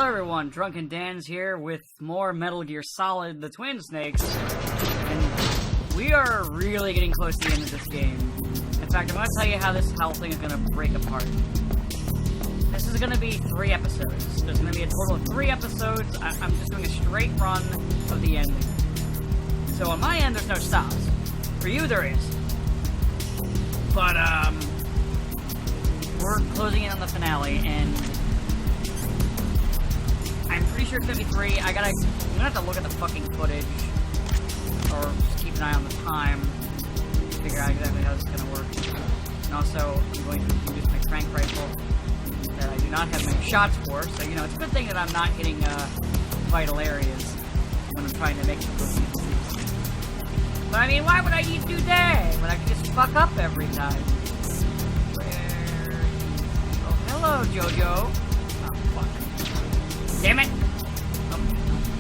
everyone, Drunken Dan's here with more Metal Gear Solid, the Twin Snakes, and we are really getting close to the end of this game. In fact, I'm going to tell you how this whole thing is going to break apart. This is going to be 3 episodes. There's going to be a total of 3 episodes. I'm just doing a straight run of the ending. So on my end, there's no stops. For you, there is. But, we're closing in on the finale, and I'm pretty sure it's gonna be 3. I'm gonna have to look at the fucking footage, or just keep an eye on the time, to figure out exactly how this is gonna work. And also, I'm going to use my crank rifle that I do not have many shots for, so, you know, it's a good thing that I'm not hitting, vital areas when I'm trying to make some good use. But I mean, why would I need to do that when I can just fuck up every time? Hello, Jojo. Oh, fuck. Damn it! Oh,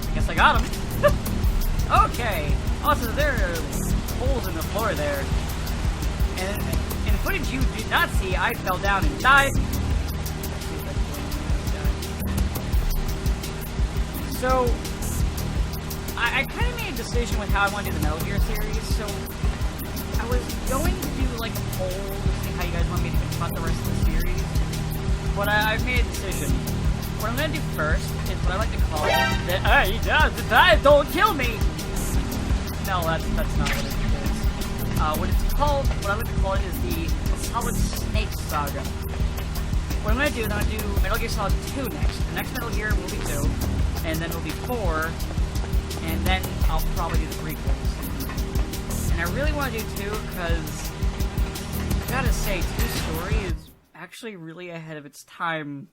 I guess I got him. Okay. Also, there are holes in the floor there. And in footage you did not see, I fell down and died. So, I kind of made a decision with how I want to do the Metal Gear series, so I was going to do like a poll to see how you guys want me to confront the rest of the series. But I've made a decision. What I'm going to do first is what I like to call it don't kill me! No, that's not what it is. What I like to call it is the Solid Snake Saga. What I'm going to do is I'm going to do Metal Gear Solid 2 next. The next Metal Gear will be 2, and then it will be 4, and then I'll probably do the prequels. And I really want to do 2 because I gotta say, 2's story is actually really ahead of its time,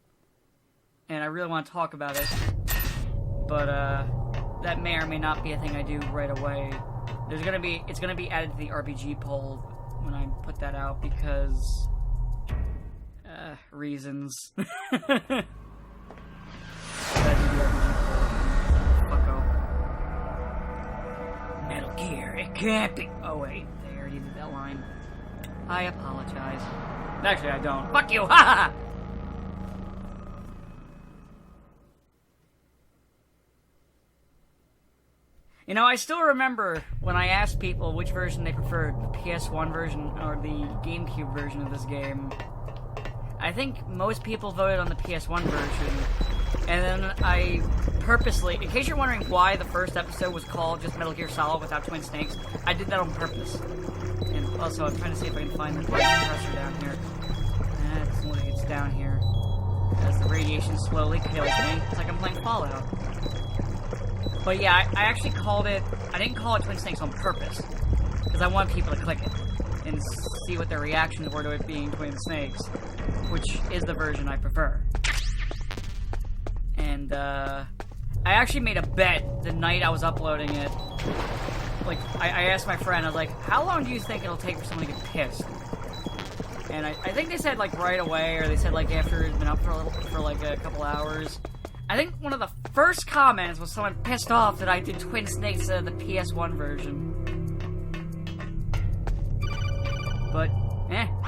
and I really want to talk about it, but that may or may not be a thing I do right away. It's gonna be added to the RPG poll when I put that out because reasons. Fucko. Metal Gear, it can't be. Oh wait, they already did that line. I apologize. Actually, I don't. Fuck you! Ha ha! You know, I still remember when I asked people which version they preferred, the PS1 version or the GameCube version of this game. I think most people voted on the PS1 version. And then I purposely, in case you're wondering why the first episode was called just Metal Gear Solid without Twin Snakes, I did that on purpose. And also, I'm trying to see if I can find the compressor down here. It doesn't look like it's down here. As the radiation slowly kills me. It's like I'm playing Fallout. But yeah, I actually called it... I didn't call it Twin Snakes on purpose. Because I want people to click it. And see what their reactions were to it being Twin Snakes. Which is the version I prefer. And, I actually made a bet the night I was uploading it. Like, I asked my friend, I was like, how long do you think it'll take for someone to get pissed? And I think they said, like, right away, or they said, like, after it's been up for like, a couple hours. I think one of the first comments was someone pissed off that I did Twin Snakes, the PS1 version. But,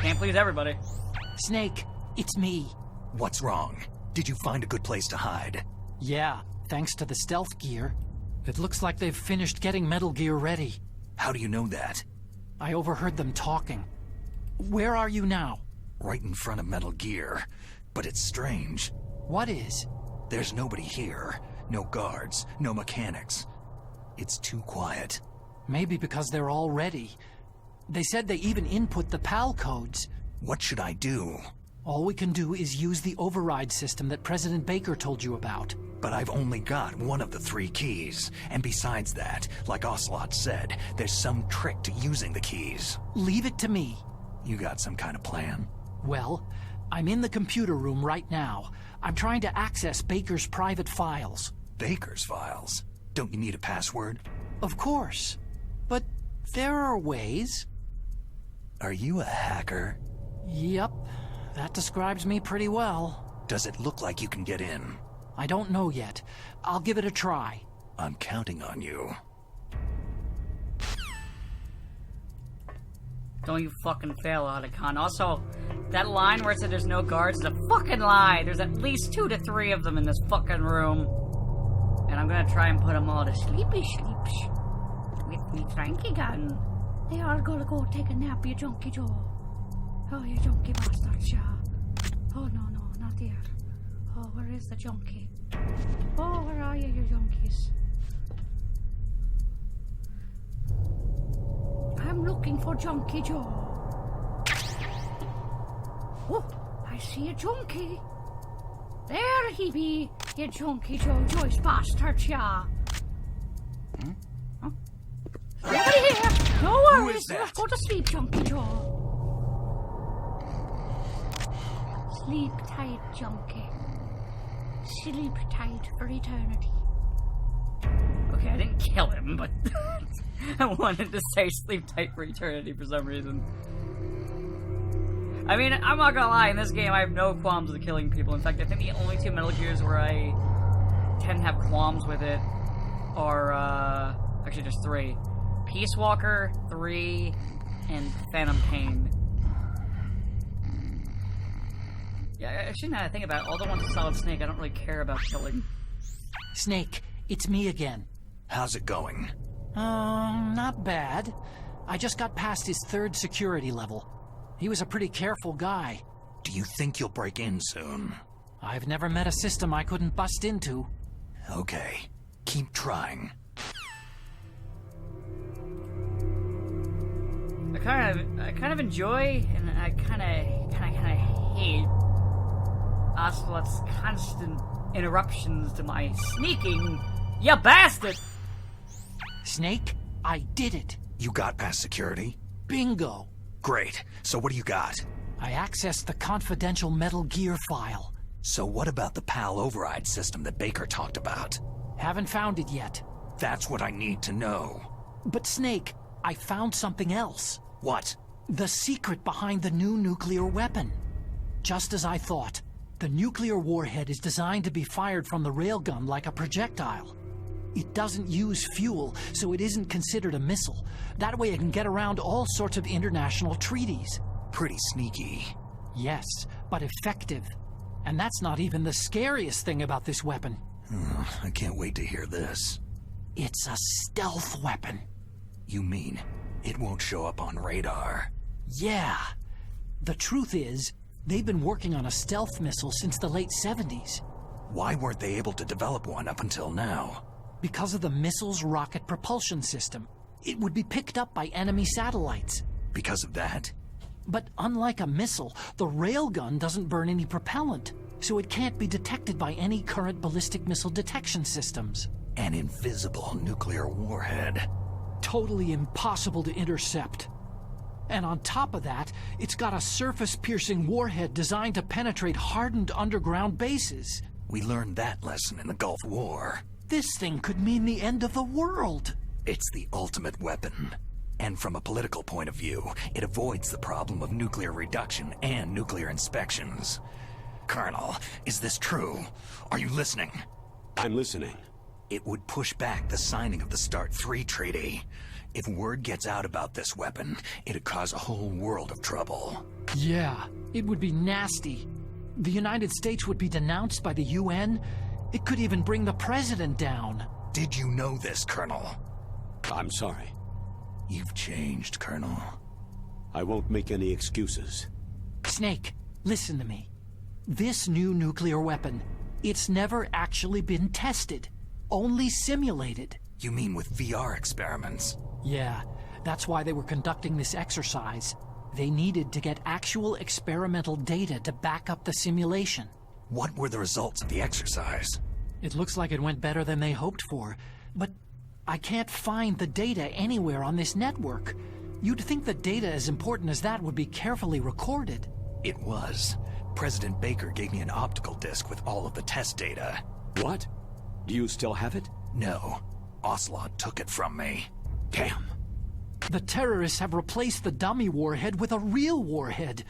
can't please everybody. Snake, it's me. What's wrong? Did you find a good place to hide? Yeah, thanks to the stealth gear. It looks like they've finished getting Metal Gear ready. How do you know that? I overheard them talking. Where are you now? Right in front of Metal Gear. But it's strange. What is? There's nobody here. No guards, no mechanics. It's too quiet. Maybe because they're all ready. They said they even input the PAL codes. What should I do? All we can do is use the override system that President Baker told you about. But I've only got one of the 3 keys. And besides that, like Ocelot said, there's some trick to using the keys. Leave it to me. You got some kind of plan? Well, I'm in the computer room right now. I'm trying to access Baker's private files. Baker's files? Don't you need a password? Of course. But there are ways. Are you a hacker? Yep. That describes me pretty well. Does it look like you can get in? I don't know yet. I'll give it a try. I'm counting on you. Don't you fucking fail, Otacon. Also, That line where it said there's no guards is a fucking lie. There's at least 2 to 3 of them in this fucking room. And I'm gonna try and put them all to sleepy sleeps. With me cranky gun. They are gonna go take a nap, you junkie Joe. Oh, you junkie bastards, yeah. Oh, no, not here. Oh, where is the junkie? Oh, where are you junkies? I'm looking for Junkie Joe. Oh, I see a junkie. There he be, you Junkie Joe, Joyce bastard, yeah. Huh? Nobody here. No worries. Let's go to sleep, Junkie Joe. Sleep tight, Junkie. Sleep tight for eternity. Okay, I didn't kill him, but I wanted to say sleep tight for eternity for some reason. I mean, I'm not gonna lie, in this game I have no qualms with killing people. In fact, I think the only 2 Metal Gears where I tend to have qualms with it are, actually there's 3. Peace Walker, 3, and Phantom Pain. Yeah, actually now that I think about it, all the ones with Solid Snake I don't really care about killing. Snake, it's me again. How's it going? Not bad. I just got past his 3rd security level. He was a pretty careful guy. Do you think you'll break in soon? I've never met a system I couldn't bust into. Okay, keep trying. I kind of enjoy, and I kind of hate Ocelot's constant interruptions to my sneaking. You bastard! Snake, I did it. You got past security? Bingo. Great. So what do you got? I accessed the confidential Metal Gear file. So what about the PAL override system that Baker talked about? Haven't found it yet. That's what I need to know. But Snake, I found something else. What? The secret behind the new nuclear weapon. Just as I thought, the nuclear warhead is designed to be fired from the railgun like a projectile. It doesn't use fuel, so it isn't considered a missile. That way it can get around all sorts of international treaties. Pretty sneaky. Yes, but effective. And that's not even the scariest thing about this weapon. I can't wait to hear this. It's a stealth weapon. You mean it won't show up on radar? Yeah. The truth is, they've been working on a stealth missile since the late 70s. Why weren't they able to develop one up until now? Because of the missile's rocket propulsion system. It would be picked up by enemy satellites. Because of that? But unlike a missile, the railgun doesn't burn any propellant, so it can't be detected by any current ballistic missile detection systems. An invisible nuclear warhead. Totally impossible to intercept. And on top of that, it's got a surface-piercing warhead designed to penetrate hardened underground bases. We learned that lesson in the Gulf War. This thing could mean the end of the world. It's the ultimate weapon. And from a political point of view, it avoids the problem of nuclear reduction and nuclear inspections. Colonel, is this true? Are you listening? I'm listening. It would push back the signing of the START 3 treaty. If word gets out about this weapon, it'd cause a whole world of trouble. Yeah, it would be nasty. The United States would be denounced by the UN. It could even bring the president down. Did you know this, Colonel? I'm sorry. You've changed, Colonel. I won't make any excuses. Snake, listen to me. This new nuclear weapon, it's never actually been tested. Only simulated. You mean with VR experiments? Yeah, that's why they were conducting this exercise. They needed to get actual experimental data to back up the simulation. What were the results of the exercise? It looks like it went better than they hoped for, but I can't find the data anywhere on this network. You'd think the data as important as that would be carefully recorded. It was. President Baker gave me an optical disc with all of the test data. What? Do you still have it? No. Ocelot took it from me. Damn. The terrorists have replaced the dummy warhead with a real warhead.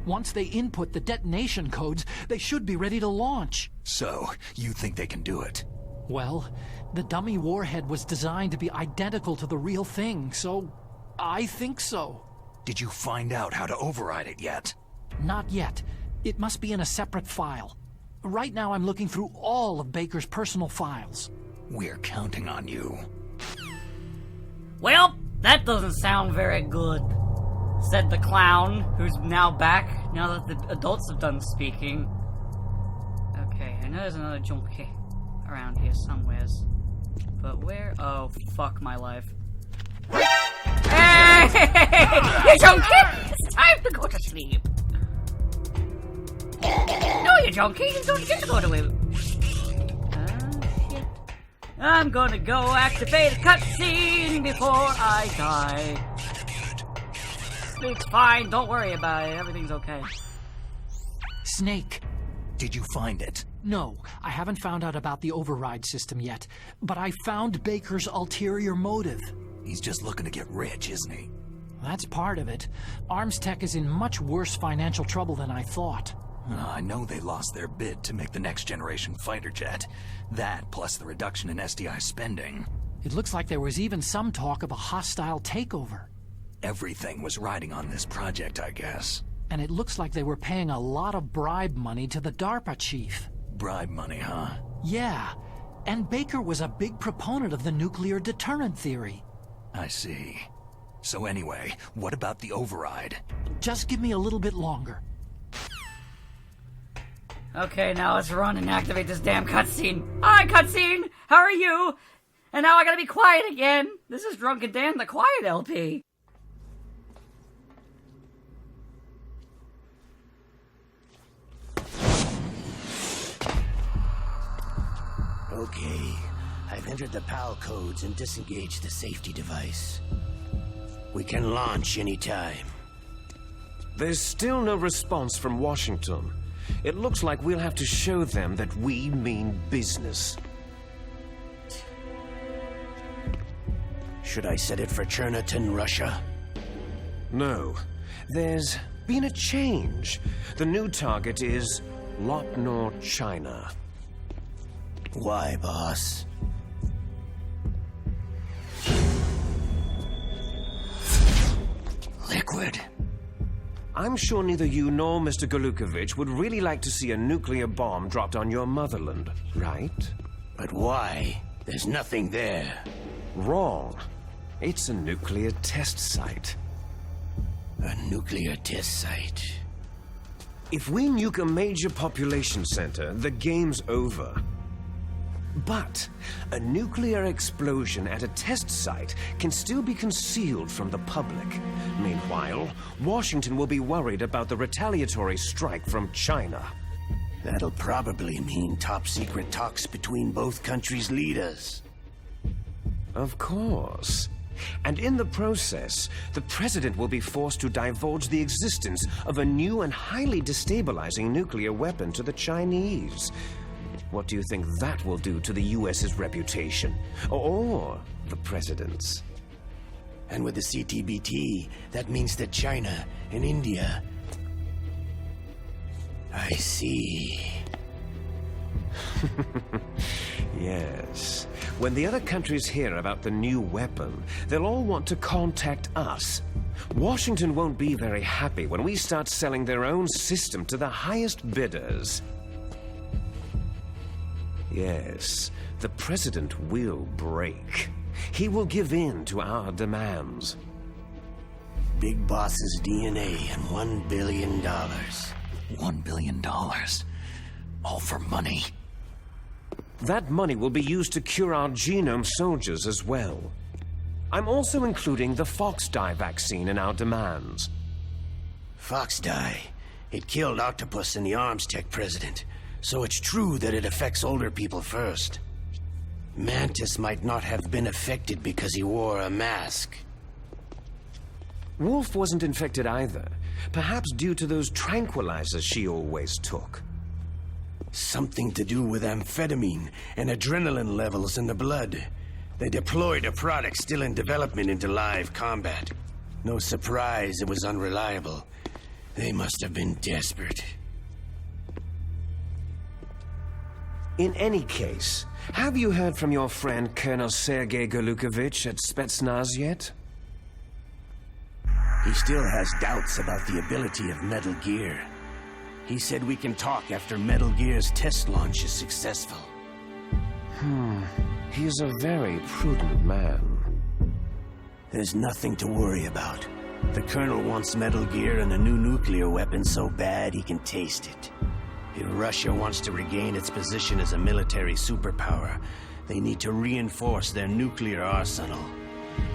Once they input the detonation codes, they should be ready to launch. So, you think they can do it? Well, the dummy warhead was designed to be identical to the real thing, so I think so. Did you find out how to override it yet? Not yet. It must be in a separate file. Right now I'm looking through all of Baker's personal files. We're counting on you. Well, that doesn't sound very good, said the clown, who's now back, now that the adults have done speaking. Okay, I know there's another junkie around here somewheres. But where? Oh, fuck my life. Hey! You junkie! It's time to go to sleep. No, you junkie! You don't get to go to sleep. Shit. I'm gonna go activate a cutscene before I die. It's fine, don't worry about it. Everything's okay. Snake. Did you find it? No, I haven't found out about the override system yet, but I found Baker's ulterior motive. He's just looking to get rich, isn't he? That's part of it. Arms Tech is in much worse financial trouble than I thought. I know they lost their bid to make the next generation fighter jet. That, plus the reduction in SDI spending. It looks like there was even some talk of a hostile takeover. Everything was riding on this project, I guess. And it looks like they were paying a lot of bribe money to the DARPA chief. Bribe money, huh? Yeah, and Baker was a big proponent of the nuclear deterrent theory. I see. So anyway, what about the override? Just give me a little bit longer. Okay, now let's run and activate this damn cutscene. Hi, cutscene! How are you? And now I gotta be quiet again. This is Drunken Dan, the Quiet LP. Okay, I've entered the PAL codes and disengaged the safety device. We can launch anytime. There's still no response from Washington. It looks like we'll have to show them that we mean business. Should I set it for Cherniton, Russia? No. There's been a change. The new target is Lopnor, China. Why, boss? Liquid. I'm sure neither you nor Mr. Golukovich would really like to see a nuclear bomb dropped on your motherland, right? But why? There's nothing there. Wrong. It's a nuclear test site. A nuclear test site. If we nuke a major population center, the game's over. But a nuclear explosion at a test site can still be concealed from the public. Meanwhile, Washington will be worried about the retaliatory strike from China. That'll probably mean top-secret talks between both countries' leaders. Of course. And in the process, the president will be forced to divulge the existence of a new and highly destabilizing nuclear weapon to the Chinese. What do you think that will do to the U.S.'s reputation? Or the president's? And with the CTBT, that means that China and India... I see. Yes. When the other countries hear about the new weapon, they'll all want to contact us. Washington won't be very happy when we start selling their own system to the highest bidders. Yes, the president will break. He will give in to our demands. Big Boss's DNA and $1 billion. $1 billion. All for money. That money will be used to cure our genome soldiers as well. I'm also including the Fox-dye vaccine in our demands. Fox-dye. It killed Octopus and the Arms Tech president. So it's true that it affects older people first. Mantis might not have been affected because he wore a mask. Wolf wasn't infected either. Perhaps due to those tranquilizers she always took. Something to do with amphetamine and adrenaline levels in the blood. They deployed a product still in development into live combat. No surprise it was unreliable. They must have been desperate. In any case, have you heard from your friend Colonel Sergei Golukovich at Spetsnaz yet? He still has doubts about the ability of Metal Gear. He said we can talk after Metal Gear's test launch is successful. He's a very prudent man. There's nothing to worry about. The Colonel wants Metal Gear and a new nuclear weapon so bad he can taste it. If Russia wants to regain its position as a military superpower, they need to reinforce their nuclear arsenal.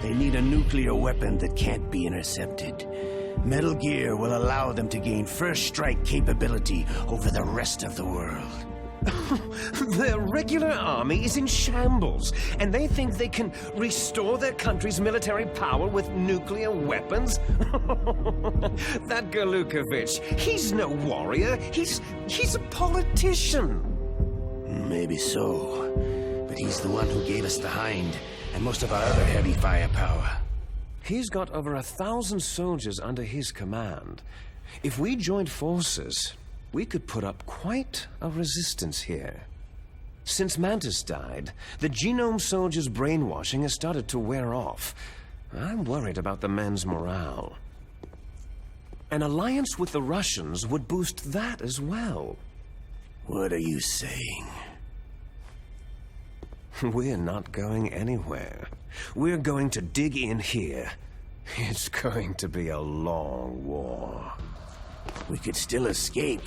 They need a nuclear weapon that can't be intercepted. Metal Gear will allow them to gain first strike capability over the rest of the world. Their regular army is in shambles, and they think they can restore their country's military power with nuclear weapons? That Galukovich, he's no warrior. He's a politician. Maybe so, but he's the one who gave us the Hind and most of our other heavy firepower. He's got over 1,000 soldiers under his command. If we joined forces, we could put up quite a resistance here. Since Mantis died, the Genome Soldiers' brainwashing has started to wear off. I'm worried about the men's morale. An alliance with the Russians would boost that as well. What are you saying? We're not going anywhere. We're going to dig in here. It's going to be a long war. We could still escape.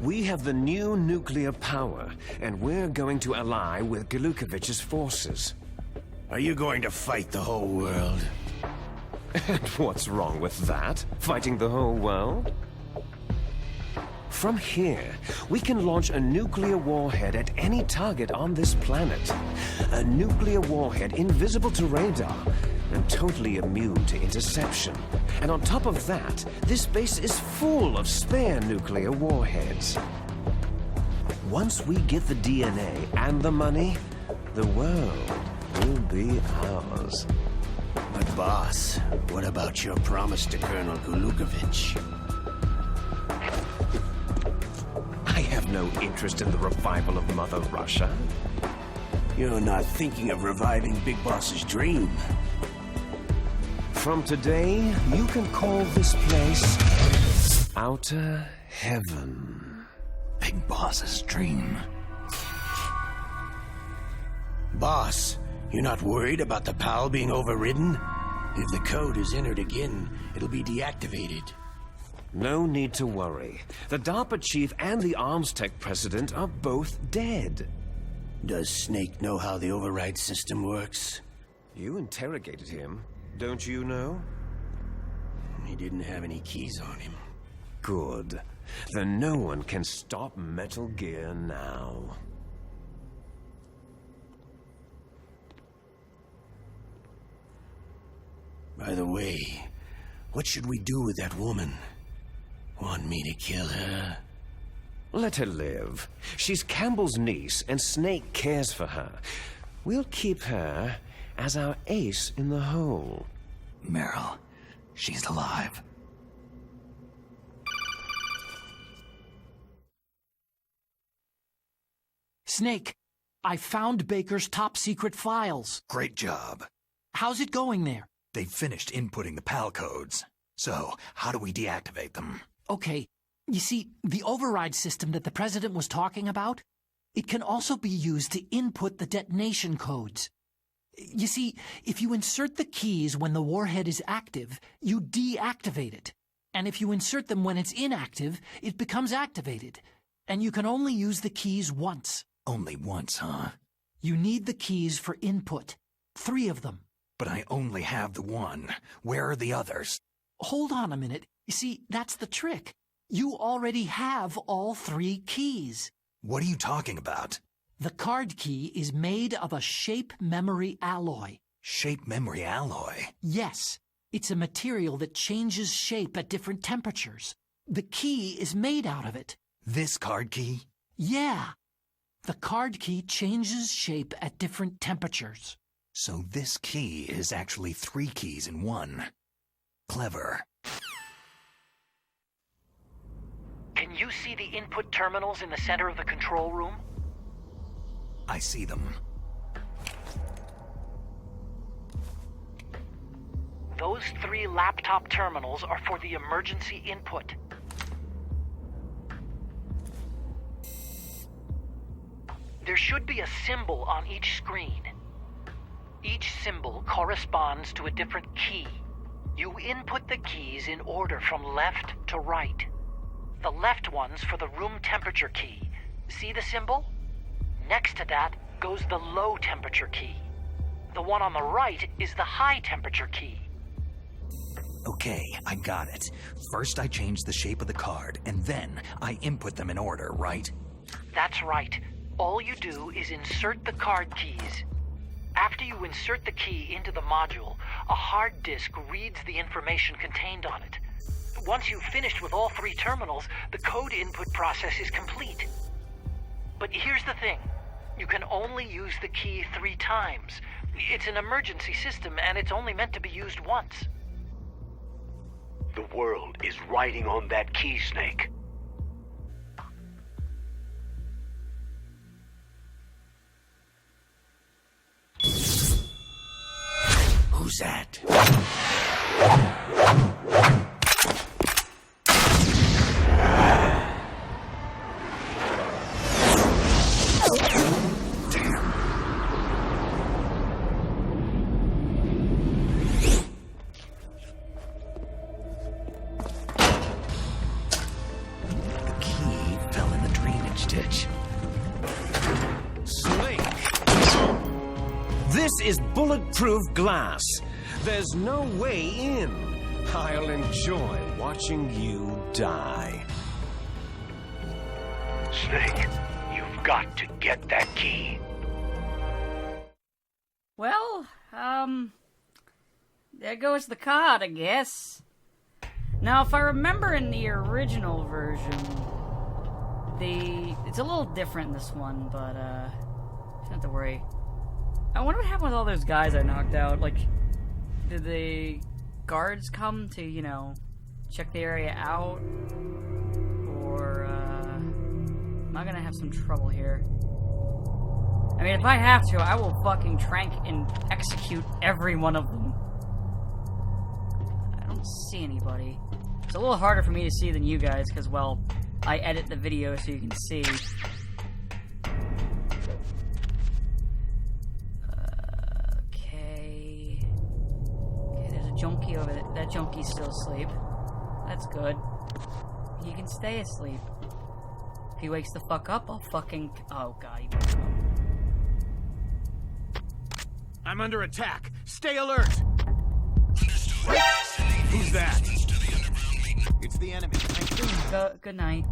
We have the new nuclear power, and we're going to ally with Galukovich's forces. Are you going to fight the whole world? And what's wrong with that? Fighting the whole world? From here, we can launch a nuclear warhead at any target on this planet. A nuclear warhead invisible to radar and totally immune to interception. And on top of that, this base is full of spare nuclear warheads. Once we get the DNA and the money, the world will be ours. But boss, what about your promise to Colonel Galukovich? I have no interest in the revival of Mother Russia. You're not thinking of reviving Big Boss's dream. From today, you can call this place Outer Heaven. Big Boss's dream. Boss, you're not worried about the PAL being overridden? If the code is entered again, it'll be deactivated. No need to worry. The DARPA chief and the arms tech president are both dead. Does Snake know how the override system works? You interrogated him, don't you know? He didn't have any keys on him. Good. Then no one can stop Metal Gear now. By the way, what should we do with that woman? Want me to kill her? Let her live. She's Campbell's niece, and Snake cares for her. We'll keep her as our ace in the hole. Meryl, she's alive. Snake, I found Baker's top-secret files. Great job. How's it going there? They've finished inputting the PAL codes. So, how do we deactivate them? Okay, you see, the override system that the President was talking about, it can also be used to input the detonation codes. You see, if you insert the keys when the warhead is active, you deactivate it. And if you insert them when it's inactive, it becomes activated. And you can only use the keys once. Only once, huh? You need the keys for input. 3 of them. But I only have the one. Where are the others? Hold on a minute. You see, that's the trick. You already have all 3 keys. What are you talking about? The card key is made of a shape memory alloy. Shape memory alloy? Yes. It's a material that changes shape at different temperatures. The key is made out of it. This card key? Yeah. The card key changes shape at different temperatures. So this key is actually 3 keys in one. Clever. Can you see the input terminals in the center of the control room? I see them. Those 3 laptop terminals are for the emergency input. There should be a symbol on each screen. Each symbol corresponds to a different key. You input the keys in order from left to right. The left one's for the room temperature key. See the symbol? Next to that goes the low temperature key. The one on the right is the high temperature key. Okay, I got it. First I change the shape of the card, and then I input them in order, right? That's right. All you do is insert the card keys. After you insert the key into the module, a hard disk reads the information contained on it. Once you've finished with all 3 terminals, the code input process is complete. But here's the thing. You can only use the key 3 times. It's an emergency system, and it's only meant to be used once. The world is riding on that key, Snake. Who's that? This is bulletproof glass. There's no way in. I'll enjoy watching you die. Snake, you've got to get that key. Well, there goes the card, I guess. Now, if I remember in the original version, it's a little different in this one, but, don't have to worry. I wonder what happened with all those guys I knocked out. Like, did the guards come to, you know, check the area out? Or, am I gonna have some trouble here? I mean, if I have to, I will fucking trank and execute every one of them. I don't see anybody. It's a little harder for me to see than you guys, because, well, I edit the video so you can see. Junkie over there. That junkie's still asleep. That's good. He can stay asleep. If he wakes the fuck up, I'll fucking... Oh, God, he woke up. I'm under attack. Stay alert! Understood. Who's that? It's the enemy. Good night.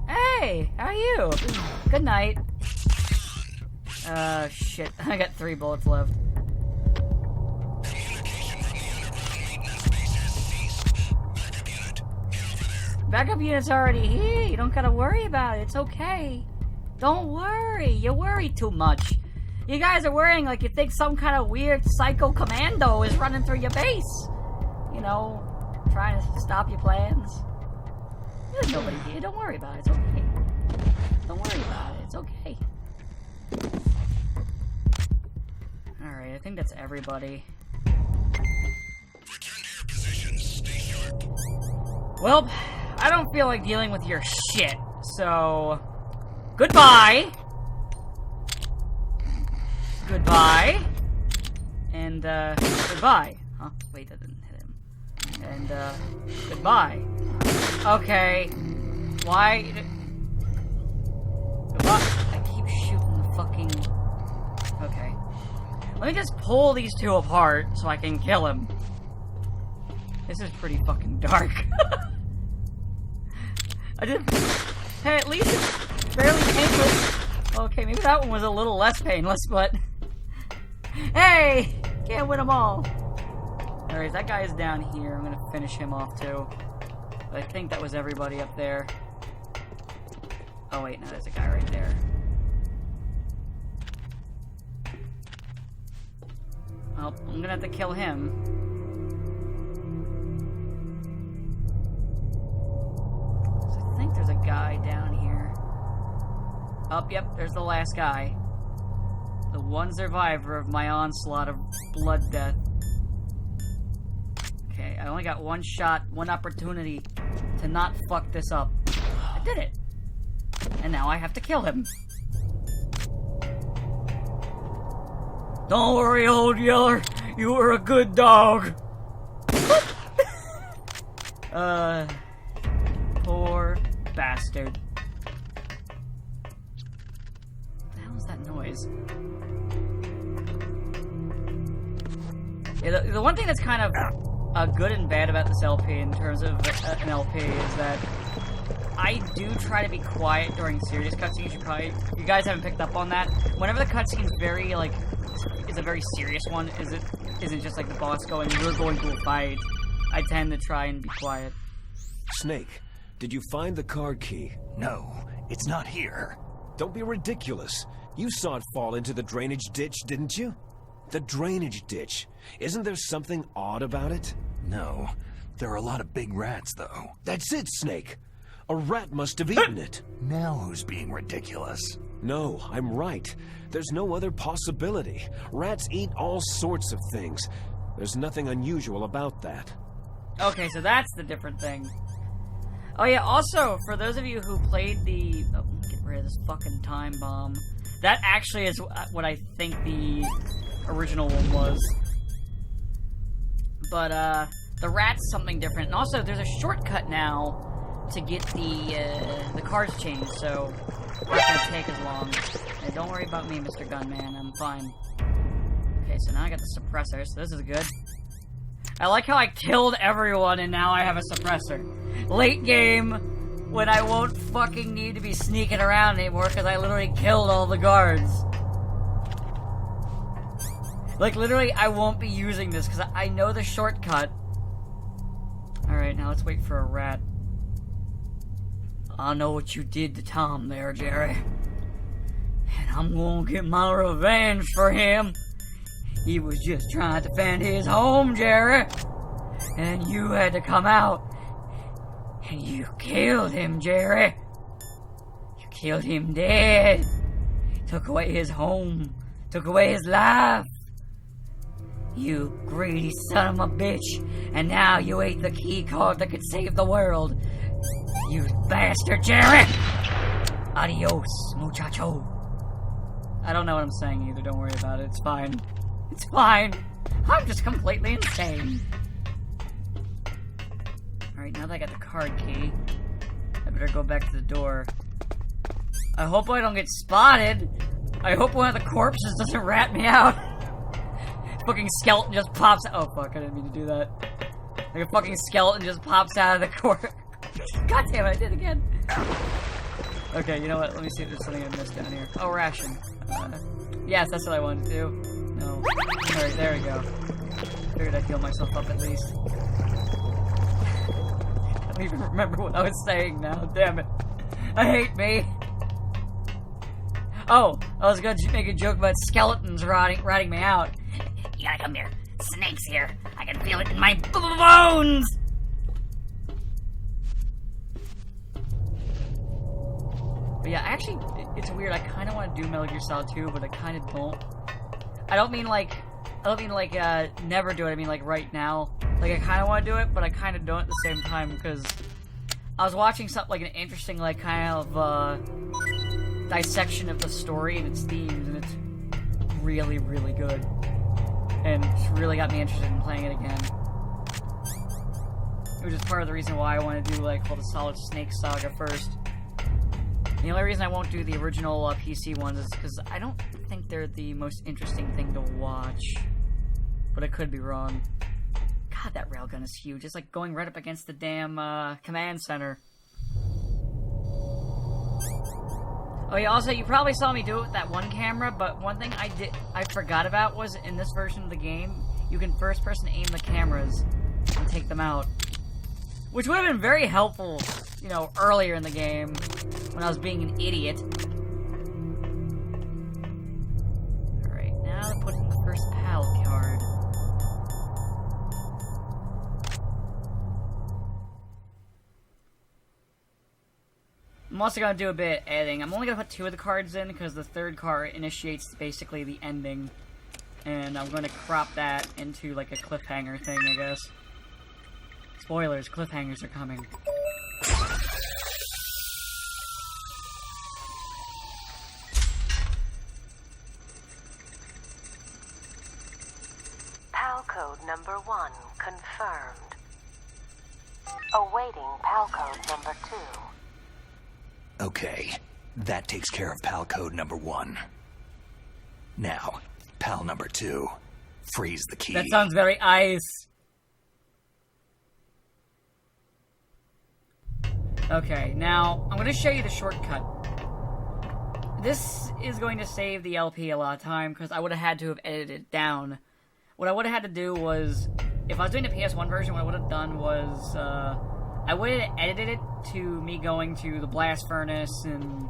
Hey, how are you? Good night. Shit. I got 3 bullets left. Backup unit's already here. You don't gotta worry about it. It's okay. Don't worry. You worry too much. You guys are worrying like you think some kind of weird psycho commando is running through your base. You know, trying to stop your plans. There's nobody here. Don't worry about it. It's okay. Don't worry about it. It's okay. Alright, I think that's everybody. Return to your positions. Stay sharp. Well, I don't feel like dealing with your shit, so... Goodbye! Goodbye. And, goodbye. Huh? Wait, that didn't hit him. And, goodbye. Okay. Why? Goodbye. I keep shooting the fucking... Okay. Let me just pull these 2 apart so I can kill him. This is pretty fucking dark. Hey, at least it's fairly painless. Okay, maybe that one was a little less painless, but... Hey! Can't win them all. Alright, that guy is down here. I'm gonna finish him off, too. But I think that was everybody up there. Oh, wait, no, there's a guy right there. Well, I'm gonna have to kill him. I think there's a guy down here. Oh, yep, there's the last guy. The one survivor of my onslaught of blood death. I only got one shot, one opportunity to not fuck this up. I did it. And now I have to kill him. Don't worry, old Yeller. You were a good dog. Poor bastard. What the hell is that noise? Yeah, the one thing that's kind of good and bad about this LP in terms of an LP is that I do try to be quiet during serious cutscenes. You guys haven't picked up on that. Whenever the cutscene's very, like, is a very serious one, isn't just like the boss going, you're going to a fight, I tend to try and be quiet. Snake, did you find the card key? No, it's not here. Don't be ridiculous. You saw it fall into the drainage ditch, didn't you? The drainage ditch. Isn't there something odd about it? No. There are a lot of big rats, though. That's it, Snake. A rat must have eaten it. Now who's being ridiculous? No, I'm right. There's no other possibility. Rats eat all sorts of things. There's nothing unusual about that. Okay, so that's the different thing. Oh yeah, also, for those of you who played the... Oh, get rid of this fucking time bomb. That actually is what I think the original one was. But, the rat's something different. And also, there's a shortcut now to get the cards changed, so it's not gonna take as long. Hey, don't worry about me, Mr. Gunman, I'm fine. Okay, so now I got the suppressor, so this is good. I like how I killed everyone and now I have a suppressor. Late game, when I won't fucking need to be sneaking around anymore because I literally killed all the guards. Like, literally, I won't be using this because I know the shortcut. Alright, now let's wait for a rat. I know what you did to Tom there, Jerry. And I'm gonna get my revenge for him. He was just trying to defend his home, Jerry. And you had to come out. And you killed him, Jerry. You killed him dead. Took away his home. Took away his life. You greedy son of a bitch. And now you ate the key card that could save the world. You bastard, Jerry! Adios, muchacho. I don't know what I'm saying either, don't worry about it, it's fine. It's fine! I'm just completely insane. Alright, now that I got the card key, I better go back to the door. I hope I don't get spotted! I hope one of the corpses doesn't rat me out! Fucking skeleton just pops out. Oh fuck, I didn't mean to do that. Like a fucking skeleton just pops out of the corpse. God damn it, I did it again. Okay, you know what? Let me see if there's something I missed down here. Oh, ration. Yes, that's what I wanted to do. No. Alright, there we go. Figured I'd heal myself up at least. I don't even remember what I was saying now. Damn it. I hate me. Oh, I was going to make a joke about skeletons ratting me out. You gotta come here. Snake's here. I can feel it in my bones! But yeah, actually, it's weird. I kind of want to do Metal Gear Solid 2, but I kind of don't. I don't mean like never do it. I mean like right now. Like I kind of want to do it, but I kind of don't at the same time because I was watching something like an interesting like kind of dissection of the story and its themes, and it's really, really good. And it's really got me interested in playing it again. Which is part of the reason why I want to do like the Solid Snake Saga first. The only reason I won't do the original PC ones is because I don't think they're the most interesting thing to watch. But I could be wrong. God, that railgun is huge. It's like going right up against the damn command center. Oh yeah, also, you probably saw me do it with that one camera, but one thing I forgot about was in this version of the game, you can first-person aim the cameras and take them out. Which would have been very helpful, you know, earlier in the game, when I was being an idiot. Alright, now to put in the first PAL card. I'm also going to do a bit of editing. I'm only going to put 2 of the cards in, because the 3rd card initiates basically the ending. And I'm going to crop that into, like, a cliffhanger thing, I guess. Spoilers, cliffhangers are coming. PAL code number 1 confirmed. Awaiting PAL code number 2. Okay, that takes care of PAL code number 1. Now, PAL number 2, freeze the key. That sounds very ice. Okay, now, I'm going to show you the shortcut. This is going to save the LP a lot of time, because I would have had to have edited it down. What I would have had to do was, if I was doing the PS1 version, what I would have done was, I would have edited it to me going to the blast furnace and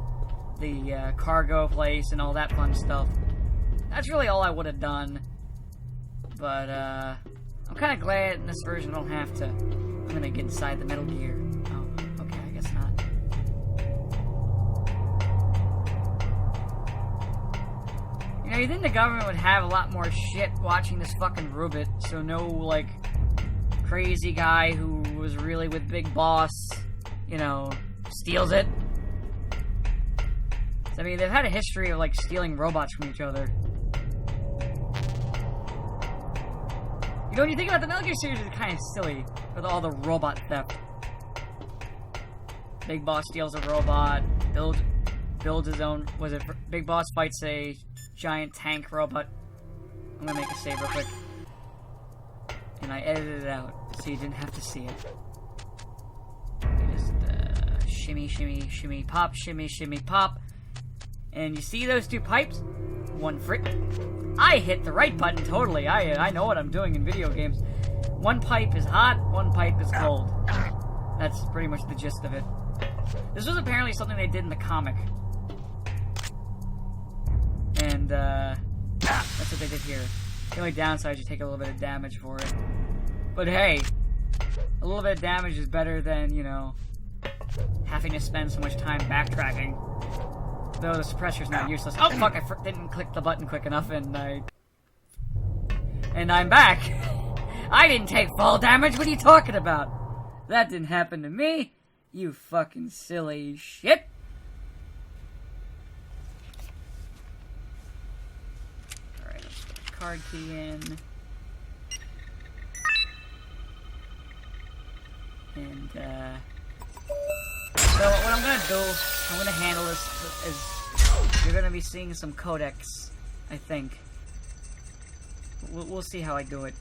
the cargo place and all that fun stuff. That's really all I would have done. But, I'm kind of glad in this version I don't have to. I'm gonna get inside the Metal Gear. Oh, okay, I guess not. You know, you think the government would have a lot more shit watching this fucking Rubit, so no, like, crazy guy who was really with Big Boss, you know, steals it. I mean, they've had a history of, like, stealing robots from each other. You know, when you think about the Metal Gear series, it's kind of silly with all the robot theft. Big Boss steals a robot, builds his own. Was it Big Boss fights a giant tank robot? I'm gonna make a save real quick, and I edited it out so you didn't have to see it. Just shimmy, shimmy, shimmy, pop, shimmy, shimmy, pop, and you see those two pipes? One I hit the right button totally. I know what I'm doing in video games. One pipe is hot, one pipe is cold. That's pretty much the gist of it. This was apparently something they did in the comic. And, that's what they did here. The only downside is you take a little bit of damage for it. But hey, a little bit of damage is better than, you know, having to spend so much time backtracking. Though the suppressor's not useless. Oh, fuck, I didn't click the button quick enough, and I'm back! I didn't take fall damage, what are you talking about? That didn't happen to me, you fucking silly shit! Alright, let's put the card key in. And, so what I'm gonna do, I'm gonna handle this as you're gonna be seeing some codecs, I think. We'll see how I do it.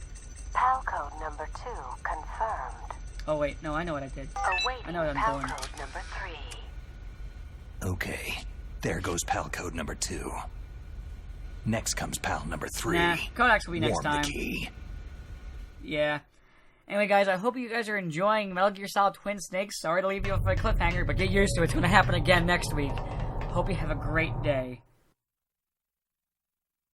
PAL code number 2 confirmed. Oh wait, no, I know what I did. Awaiting I know what I'm PAL doing. code number 3. Okay, there goes PAL code number 2. Next comes PAL number 3. Nah, codecs will be next Warm time. the key. Yeah. Anyway, guys, I hope you guys are enjoying Metal Gear Solid Twin Snakes. Sorry to leave you with a cliffhanger, but get used to it. It's going to happen again next week. Hope you have a great day.